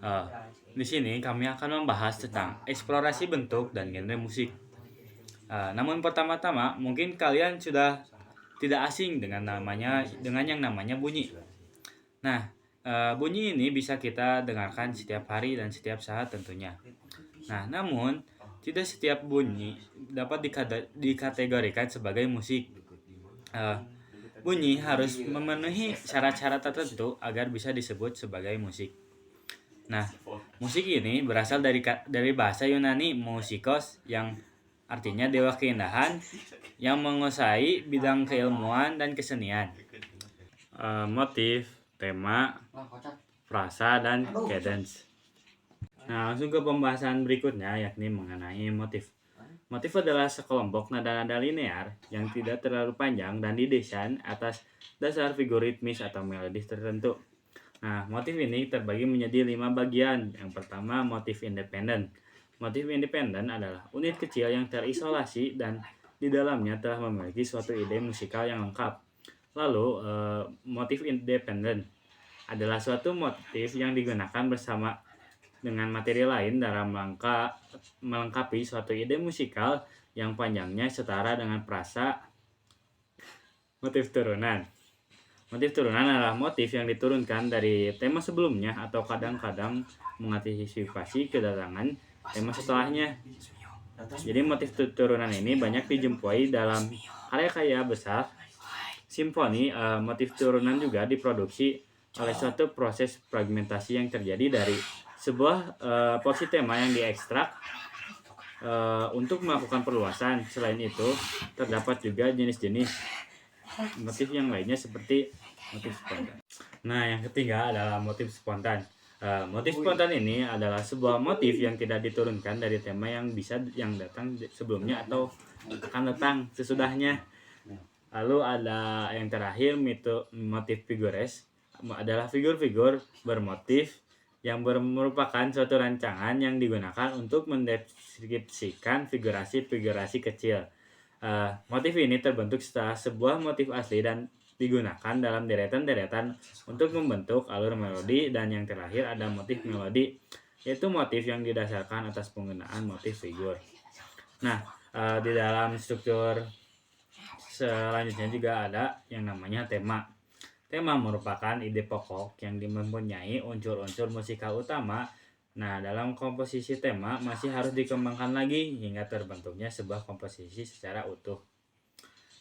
Eh, di sini kami akan membahas tentang eksplorasi bentuk dan genre musik. Namun pertama-tama mungkin kalian sudah tidak asing dengan yang namanya bunyi. Nah, bunyi ini bisa kita dengarkan setiap hari dan setiap saat tentunya. Nah, namun tidak setiap bunyi dapat dikategorikan sebagai musik. Eh, Bunyi harus memenuhi syarat-syarat tertentu agar bisa disebut sebagai musik. Nah, musik ini berasal dari bahasa Yunani musikos yang artinya dewa keindahan yang menguasai bidang keilmuan dan kesenian. Motif, tema, frasa, dan cadence. Nah, langsung ke pembahasan berikutnya yakni mengenai motif. Motif adalah sekelompok nada-nada linear yang tidak terlalu panjang dan didesain atas dasar figur ritmis atau melodis tertentu. Nah, motif ini terbagi menjadi 5 bagian. Yang pertama, motif independen. Motif independen adalah unit kecil yang terisolasi dan di dalamnya telah memiliki suatu ide musikal yang lengkap. Lalu, motif independen adalah suatu motif yang digunakan bersama dengan materi lain dalam melengkapi suatu ide musikal yang panjangnya setara dengan frasa. Motif turunan. Motif turunan adalah motif yang diturunkan dari tema sebelumnya atau kadang-kadang mengantisipasi kedatangan tema setelahnya. Jadi motif turunan ini banyak dijumpai dalam karya-karya besar simfoni. Motif turunan juga diproduksi oleh suatu proses fragmentasi yang terjadi dari sebuah porsi tema yang diekstrak untuk melakukan perluasan. Selain itu, terdapat juga jenis-jenis motif yang lainnya seperti motif spontan. Nah, yang ketiga adalah motif spontan. Motif spontan ini adalah sebuah motif yang tidak diturunkan dari tema yang datang sebelumnya atau akan datang sesudahnya. Lalu ada yang terakhir, motif figures adalah figur-figur bermotif yang merupakan suatu rancangan yang digunakan untuk mendeskripsikan figurasi-figurasi kecil. Motif ini terbentuk setelah sebuah motif asli dan digunakan dalam deretan-deretan untuk membentuk alur melodi. Dan yang terakhir ada motif melodi, yaitu motif yang didasarkan atas penggunaan motif figur. Nah, di dalam struktur selanjutnya juga ada yang namanya tema. Tema merupakan ide pokok yang mempunyai unsur-unsur musikal utama. Nah, dalam komposisi tema masih harus dikembangkan lagi hingga terbentuknya sebuah komposisi secara utuh.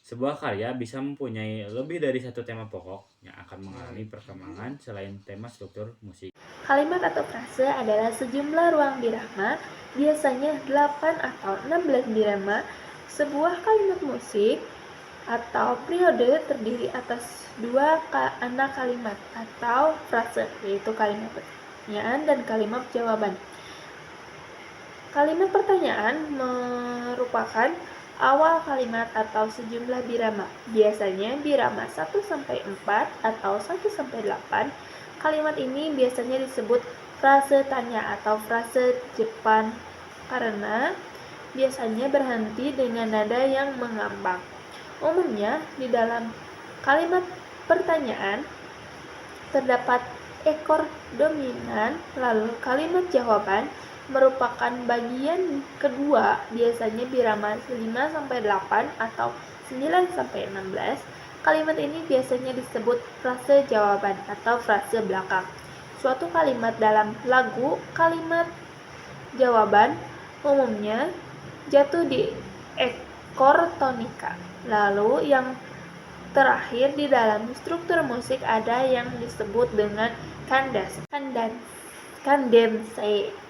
Sebuah karya bisa mempunyai lebih dari satu tema pokok yang akan mengalami perkembangan selain tema struktur musik. Kalimat atau frase adalah sejumlah ruang birama, biasanya 8 atau 16 birama. Sebuah kalimat musik atau periode terdiri atas dua anak kalimat atau frase, yaitu kalimat pertanyaan dan kalimat jawaban. Kalimat pertanyaan merupakan awal kalimat atau sejumlah birama, biasanya birama 1-4 atau 1-8. Kalimat ini biasanya disebut frase tanya atau frase Jepang karena biasanya berhenti dengan nada yang mengambang. Umumnya di dalam kalimat pertanyaan terdapat ekor dominan, lalu kalimat jawaban merupakan bagian kedua, biasanya birama 5-8 atau 9-16. Kalimat ini biasanya disebut frase jawaban atau frase belakang. Suatu kalimat dalam lagu, kalimat jawaban umumnya jatuh di ekor tonika. Lalu yang terakhir di dalam struktur musik ada yang disebut dengan kadans. Kadence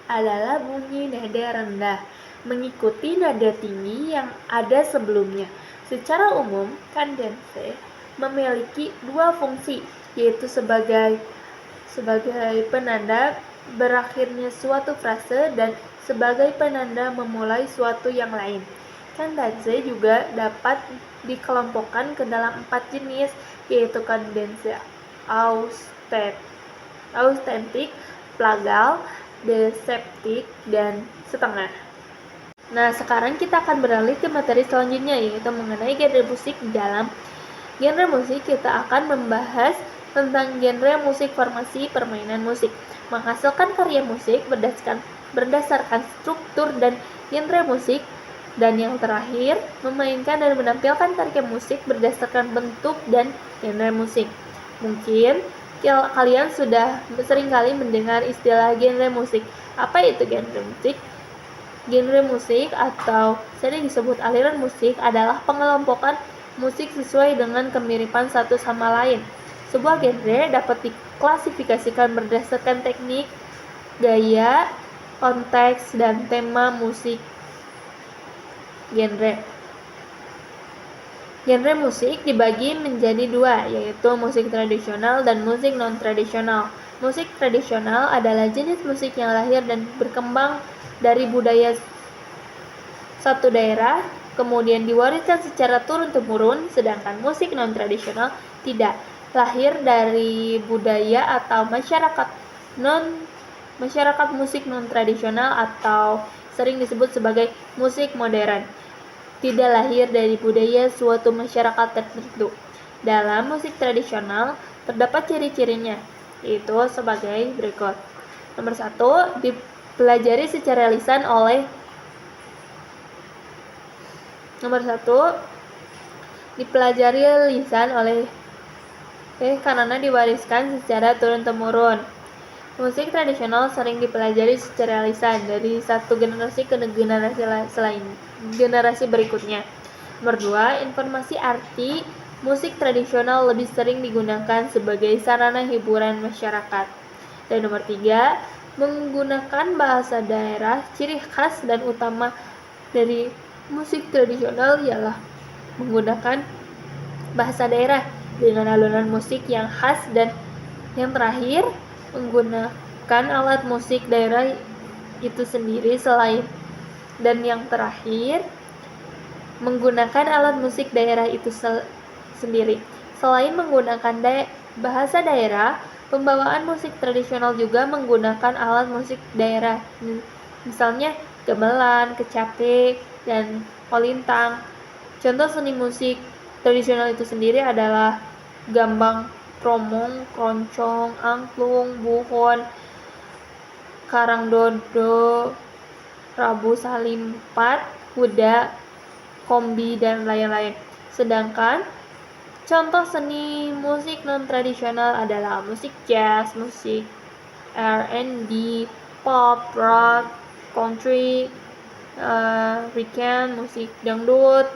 adalah bunyi nada rendah mengikuti nada tinggi yang ada sebelumnya. Secara umum, kadence memiliki dua fungsi, yaitu sebagai penanda berakhirnya suatu frase dan sebagai penanda memulai suatu yang lain. Kadence juga dapat dikelompokkan ke dalam 4 jenis, yaitu kadence austentik, plagal, deceptif, dan setengah. Nah, sekarang kita akan beralih ke materi selanjutnya, yaitu mengenai genre musik. Dalam genre musik kita akan membahas tentang genre musik formasi permainan musik, menghasilkan karya musik berdasarkan struktur dan genre musik, dan yang terakhir, memainkan dan menampilkan karya musik berdasarkan bentuk dan genre musik. Mungkin kalian sudah seringkali mendengar istilah genre musik. Apa itu genre musik? Genre musik atau sering disebut aliran musik adalah pengelompokan musik sesuai dengan kemiripan satu sama lain. Sebuah genre dapat diklasifikasikan berdasarkan teknik, gaya, konteks, dan tema musik. Genre musik dibagi menjadi dua, yaitu musik tradisional dan musik non-tradisional. Musik tradisional adalah jenis musik yang lahir dan berkembang dari budaya satu daerah, kemudian diwariskan secara turun-temurun, sedangkan musik non-tradisional tidak, lahir dari budaya atau masyarakat musik non-tradisional atau sering disebut sebagai musik modern, tidak lahir dari budaya suatu masyarakat tertentu. Dalam musik tradisional terdapat ciri-cirinya, yaitu sebagai berikut. Nomor 1, dipelajari secara lisan oleh karena diwariskan secara turun-temurun. Musik tradisional sering dipelajari secara lisan dari satu generasi ke generasi berikutnya. Nomor 2, informasi arti musik tradisional lebih sering digunakan sebagai sarana hiburan masyarakat. Dan nomor 3, menggunakan bahasa daerah. Ciri khas dan utama dari musik tradisional ialah menggunakan bahasa daerah dengan alunan musik yang khas, dan yang terakhir menggunakan alat musik daerah itu sendiri selain menggunakan bahasa daerah, pembawaan musik tradisional juga menggunakan alat musik daerah, misalnya gamelan, kecapi, dan kolintang. Contoh seni musik tradisional itu sendiri adalah gambang kromong, keroncong, angklung, buhon, karangdodo, rabu salimpat, kuda, kombi, dan lain-lain. Sedangkan contoh seni musik non-tradisional adalah musik jazz, musik R&B, pop, rock, country, weekend, musik dangdut.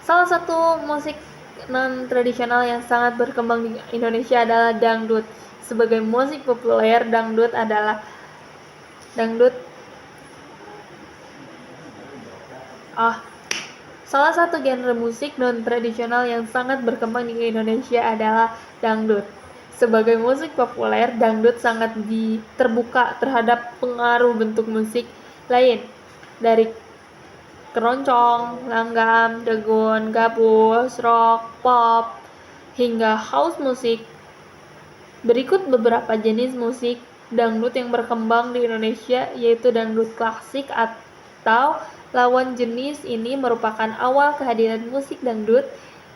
Salah satu musik non-tradisional yang sangat berkembang di Indonesia adalah dangdut. Sebagai musik populer, salah satu genre musik non-tradisional yang sangat berkembang di Indonesia adalah dangdut. Sebagai musik populer, dangdut sangat terbuka terhadap pengaruh bentuk musik lain, dari keroncong, langgam, degun, gabus, rock, pop, hingga house musik. Berikut beberapa jenis musik dangdut yang berkembang di Indonesia, yaitu dangdut klasik atau lawan jenis ini merupakan awal kehadiran musik dangdut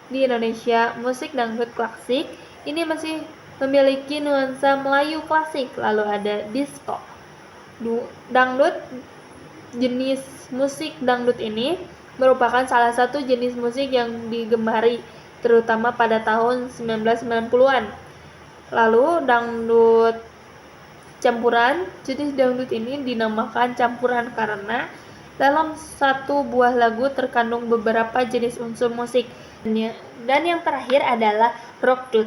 di Indonesia. Musik dangdut klasik ini masih memiliki nuansa Melayu klasik, lalu ada disco. Dangdut, jenis musik dangdut ini merupakan salah satu jenis musik yang digemari terutama pada tahun 1990-an. Lalu dangdut campuran, jenis dangdut ini dinamakan campuran karena dalam satu buah lagu terkandung beberapa jenis unsur musik. Dan yang terakhir adalah rockdut.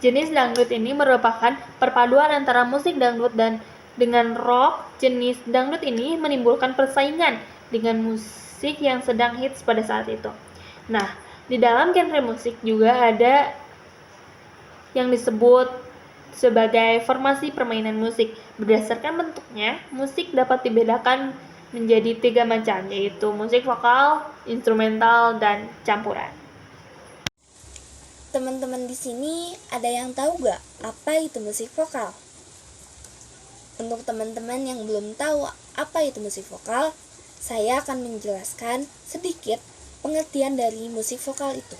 Jenis dangdut ini merupakan perpaduan antara musik dangdut dan dengan rock. Jenis dangdut ini menimbulkan persaingan dengan musik yang sedang hits pada saat itu. Nah, di dalam genre musik juga ada yang disebut sebagai formasi permainan musik. Berdasarkan bentuknya, musik dapat dibedakan menjadi 3 macam, yaitu musik vokal, instrumental, dan campuran. Teman-teman di sini ada yang tahu gak apa itu musik vokal? Untuk teman-teman yang belum tahu apa itu musik vokal, saya akan menjelaskan sedikit pengertian dari musik vokal itu.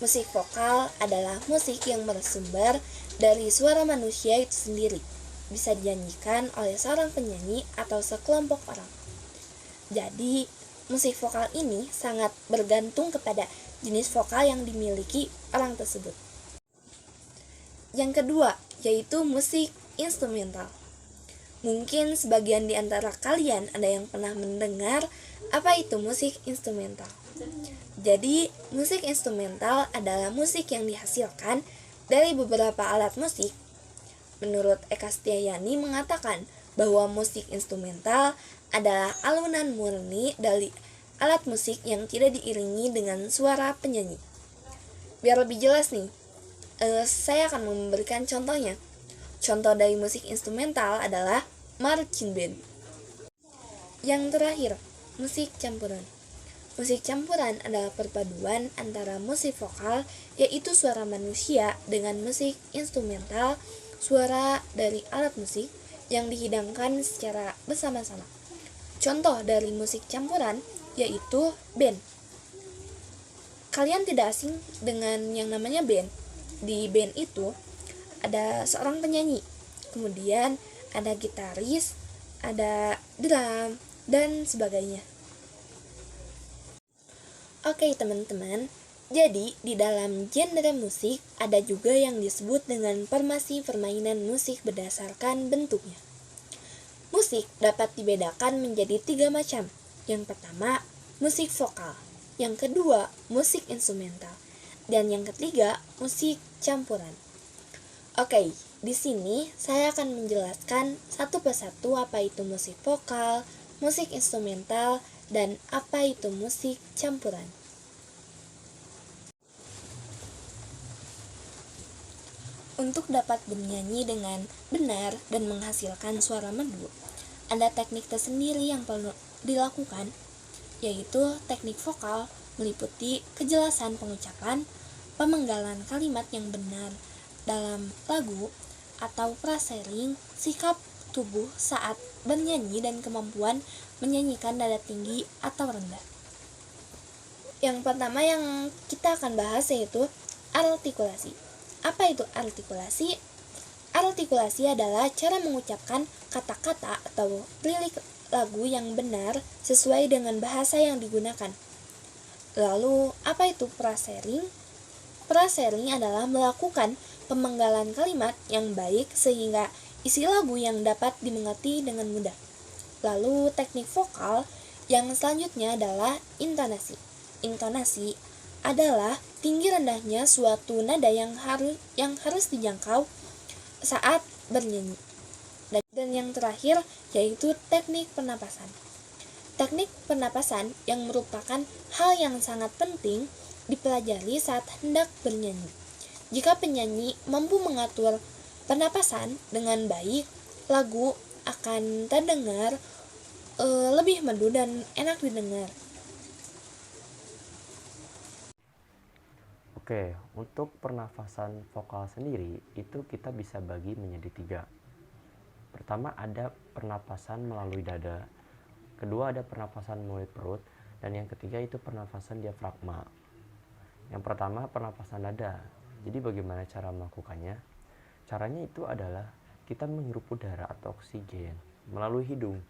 Musik vokal adalah musik yang bersumber dari suara manusia itu sendiri, bisa dinyanyikan oleh seorang penyanyi atau sekelompok orang. Jadi, musik vokal ini sangat bergantung kepada jenis vokal yang dimiliki orang tersebut. Yang kedua, yaitu musik instrumental. Mungkin sebagian di antara kalian ada yang pernah mendengar apa itu musik instrumental. Jadi, musik instrumental adalah musik yang dihasilkan dari beberapa alat musik. Menurut Eka Stiayani mengatakan bahwa musik instrumental adalah alunan murni dari alat musik yang tidak diiringi dengan suara penyanyi. Biar lebih jelas nih, saya akan memberikan contohnya. Contoh dari musik instrumental adalah marching band. Yang terakhir, musik campuran. Musik campuran adalah perpaduan antara musik vokal, yaitu suara manusia, dengan musik instrumental, suara dari alat musik yang dihidangkan secara bersama-sama. Contoh dari musik campuran yaitu band. Kalian tidak asing dengan yang namanya band. Di band itu ada seorang penyanyi, kemudian ada gitaris, ada drum, dan sebagainya. Oke teman-teman, jadi di dalam genre musik ada juga yang disebut dengan formasi permainan musik berdasarkan bentuknya. Musik dapat dibedakan menjadi 3 macam. Yang pertama, musik vokal. Yang kedua, musik instrumental. Dan yang ketiga, musik campuran. Oke, di sini saya akan menjelaskan satu persatu apa itu musik vokal, musik instrumental, dan apa itu musik campuran. Untuk dapat bernyanyi dengan benar dan menghasilkan suara merdu, ada teknik tersendiri yang perlu dilakukan, yaitu teknik vokal meliputi kejelasan pengucapan, pemenggalan kalimat yang benar dalam lagu atau frasering, sikap tubuh saat bernyanyi, dan kemampuan menyanyikan nada tinggi atau rendah. Yang pertama yang kita akan bahas yaitu artikulasi. Apa itu artikulasi? Artikulasi adalah cara mengucapkan kata-kata atau lirik lagu yang benar sesuai dengan bahasa yang digunakan. Lalu, apa itu frasering? Frasering adalah melakukan pemenggalan kalimat yang baik sehingga isi lagu yang dapat dimengerti dengan mudah. Lalu, teknik vokal yang selanjutnya adalah intonasi. Intonasi adalah tinggi rendahnya suatu nada yang harus dijangkau saat bernyanyi. Dan yang terakhir yaitu teknik pernapasan. Teknik pernapasan yang merupakan hal yang sangat penting dipelajari saat hendak bernyanyi. Jika penyanyi mampu mengatur pernapasan dengan baik, lagu akan terdengar lebih merdu dan enak didengar. Oke, untuk pernafasan vokal sendiri itu kita bisa bagi menjadi 3. Pertama ada pernapasan melalui dada, kedua ada pernapasan melalui perut, dan yang ketiga itu pernapasan diafragma. Yang pertama pernapasan dada. Jadi bagaimana cara melakukannya? Caranya itu adalah kita menghirup udara atau oksigen melalui hidung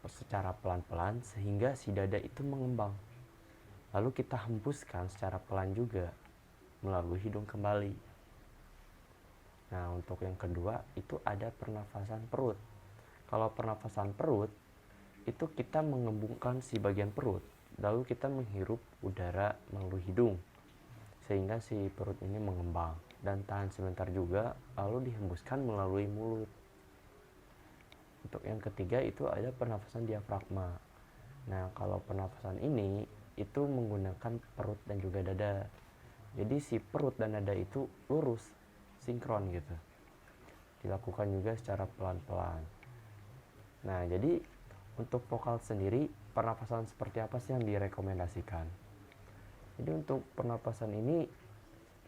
secara pelan-pelan sehingga si dada itu mengembang. Lalu kita hembuskan secara pelan juga melalui hidung kembali. Nah, untuk yang kedua itu ada pernafasan perut. Kalau pernafasan perut itu kita mengembungkan si bagian perut, lalu kita menghirup udara melalui hidung sehingga si perut ini mengembang dan tahan sebentar juga, lalu dihembuskan melalui mulut. Untuk yang ketiga itu ada pernafasan diafragma. Nah, kalau pernafasan ini itu menggunakan perut dan juga dada. Jadi si perut dan dada itu lurus, sinkron gitu. Dilakukan juga secara pelan-pelan. Nah, jadi untuk vokal sendiri, pernapasan seperti apa sih yang direkomendasikan? Jadi untuk pernapasan ini,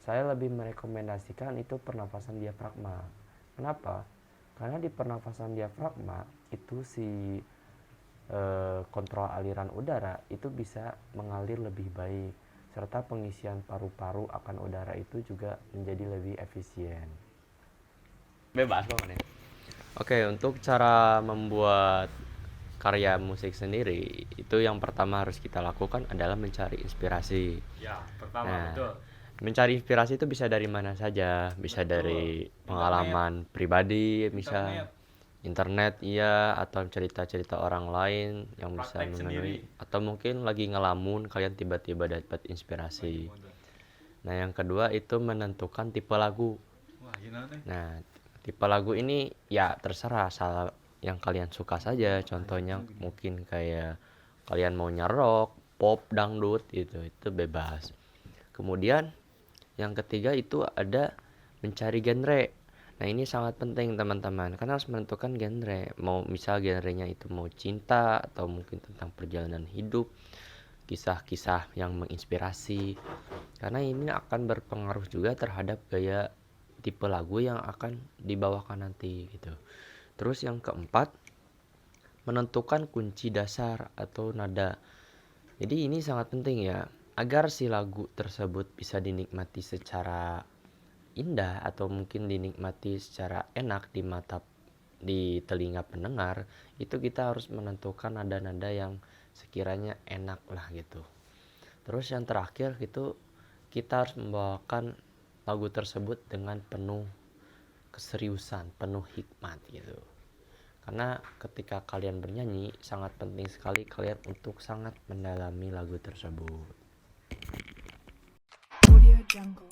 saya lebih merekomendasikan itu pernapasan diafragma. Kenapa? Karena di pernapasan diafragma itu si kontrol aliran udara itu bisa mengalir lebih baik serta pengisian paru-paru akan udara itu juga menjadi lebih efisien. Bebas kok nih. Oke, untuk cara membuat karya musik sendiri, itu yang pertama harus kita lakukan adalah mencari inspirasi. Ya, pertama Nah, betul. mencari inspirasi itu bisa dari mana saja, bisa Betul. dari pengalaman pribadi, misal internet, iya, atau cerita-cerita orang lain yang bisa Praktek memenuhi, sendiri. atau mungkin lagi ngelamun, kalian tiba-tiba dapat inspirasi. Nah, yang kedua itu menentukan tipe lagu. Wah, gimana teh? Nah, tipe lagu ini ya terserah asal yang kalian suka saja. Contohnya mungkin kayak kalian maunya rock, pop, dangdut itu bebas. Kemudian yang ketiga itu ada mencari genre. Nah, ini sangat penting teman-teman, karena harus menentukan genre. Mau misal genrenya itu mau cinta atau mungkin tentang perjalanan hidup, kisah-kisah yang menginspirasi. Karena ini akan berpengaruh juga terhadap gaya tipe lagu yang akan dibawakan nanti gitu. Terus yang keempat, menentukan kunci dasar atau nada. Jadi ini sangat penting ya, agar si lagu tersebut bisa dinikmati secara indah atau mungkin dinikmati secara enak di telinga pendengar, itu kita harus menentukan nada-nada yang sekiranya enak lah gitu. Terus yang terakhir itu kita harus membawakan lagu tersebut dengan penuh keseriusan, penuh hikmat gitu. Karena ketika kalian bernyanyi sangat penting sekali kalian untuk sangat mendalami lagu tersebut. Audio Jungle.